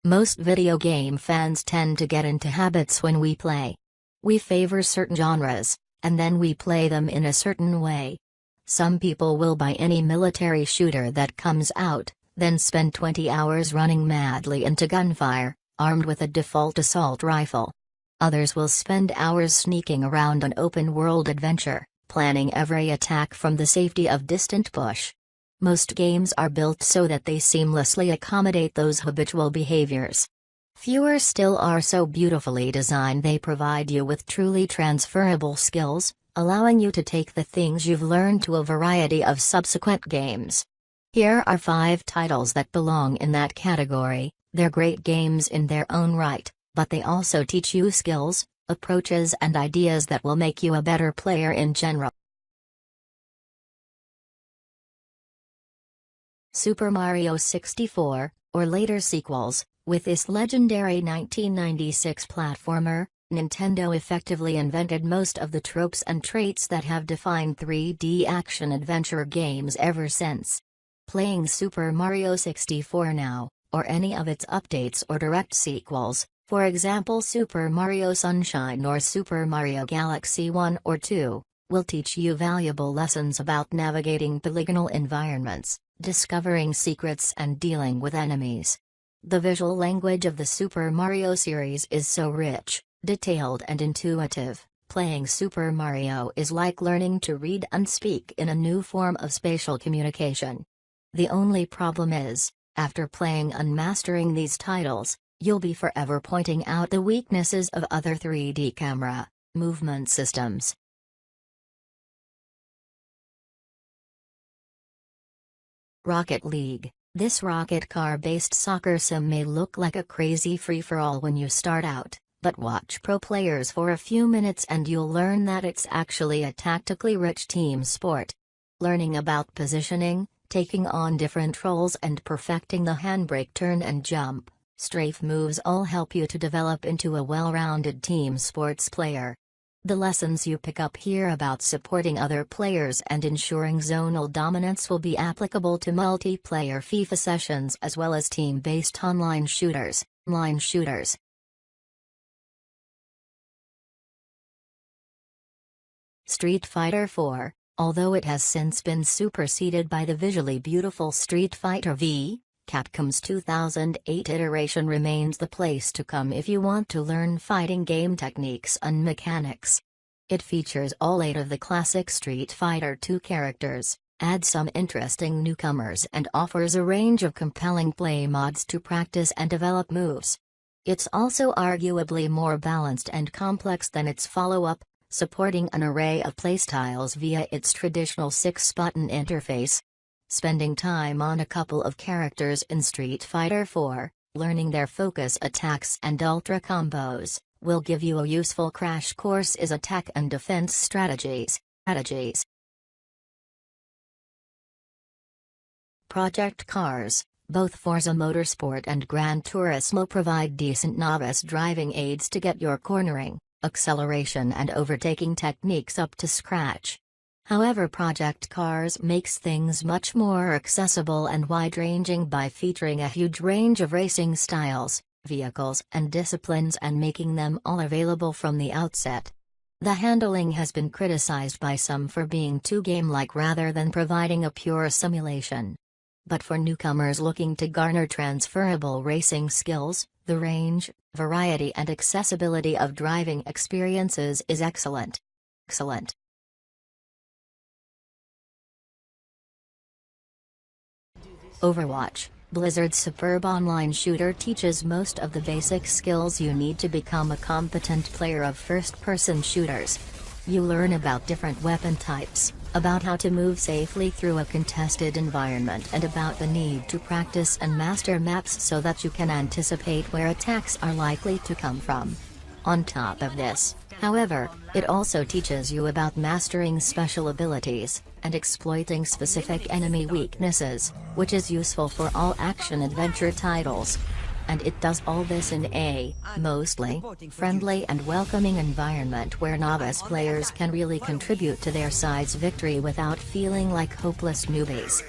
Most video game fans tend to get into habits when we play. We favor certain genres, and then we play them in a certain way. Some people will buy any military shooter that comes out, then spend 20 hours running madly into gunfire, armed with a default assault rifle. Others will spend hours sneaking around an open-world adventure, planning every attack from the safety of distant bush. Most games are built so that they seamlessly accommodate those habitual behaviors. Fewer still are so beautifully designed they provide you with truly transferable skills, allowing you to take the things you've learned to a variety of subsequent games. Here are 5 titles that belong in that category. They're great games in their own right, but they also teach you skills, approaches and ideas that will make you a better player in general. Super Mario 64, or later sequels. With this legendary 1996 platformer, Nintendo effectively invented most of the tropes and traits that have defined 3D action-adventure games ever since. Playing Super Mario 64 now, or any of its updates or direct sequels, for example Super Mario Sunshine or Super Mario Galaxy 1 or 2, will teach you valuable lessons about navigating polygonal environments, discovering secrets and dealing with enemies. The visual language of the Super Mario series is so rich, detailed and intuitive. Playing Super Mario is like learning to read and speak in a new form of spatial communication. The only problem is, after playing and mastering these titles, you'll be forever pointing out the weaknesses of other 3D camera movement systems. Rocket League. This rocket car-based soccer sim may look like a crazy free-for-all when you start out, but watch pro players for a few minutes and you'll learn that it's actually a tactically rich team sport. Learning about positioning, taking on different roles and perfecting the handbrake turn and jump, strafe moves all help you to develop into a well-rounded team sports player. The lessons you pick up here about supporting other players and ensuring zonal dominance will be applicable to multiplayer FIFA sessions as well as team-based online shooters. Street Fighter IV, although it has since been superseded by the visually beautiful Street Fighter V, Capcom's 2008 iteration remains the place to come if you want to learn fighting game techniques and mechanics. It features all 8 of the classic Street Fighter II characters, adds some interesting newcomers and offers a range of compelling play mods to practice and develop moves. It's also arguably more balanced and complex than its follow-up, supporting an array of playstyles via its traditional 6-button interface. Spending time on a couple of characters in Street Fighter IV, learning their focus attacks and ultra combos, will give you a useful crash course in attack and defense strategies. Project Cars. Both Forza Motorsport and Gran Turismo provide decent novice driving aids to get your cornering, acceleration and overtaking techniques up to scratch. However, Project Cars makes things much more accessible and wide-ranging by featuring a huge range of racing styles, vehicles and disciplines and making them all available from the outset. The handling has been criticized by some for being too game-like rather than providing a pure simulation. But for newcomers looking to garner transferable racing skills, the range, variety and accessibility of driving experiences is excellent. Overwatch. Blizzard's superb online shooter teaches most of the basic skills you need to become a competent player of first-person shooters. You learn about different weapon types, about how to move safely through a contested environment and about the need to practice and master maps so that you can anticipate where attacks are likely to come from. On top of this, however, it also teaches you about mastering special abilities, and exploiting specific enemy weaknesses, which is useful for all action-adventure titles. And it does all this in a, mostly, friendly and welcoming environment where novice players can really contribute to their side's victory without feeling like hopeless newbies.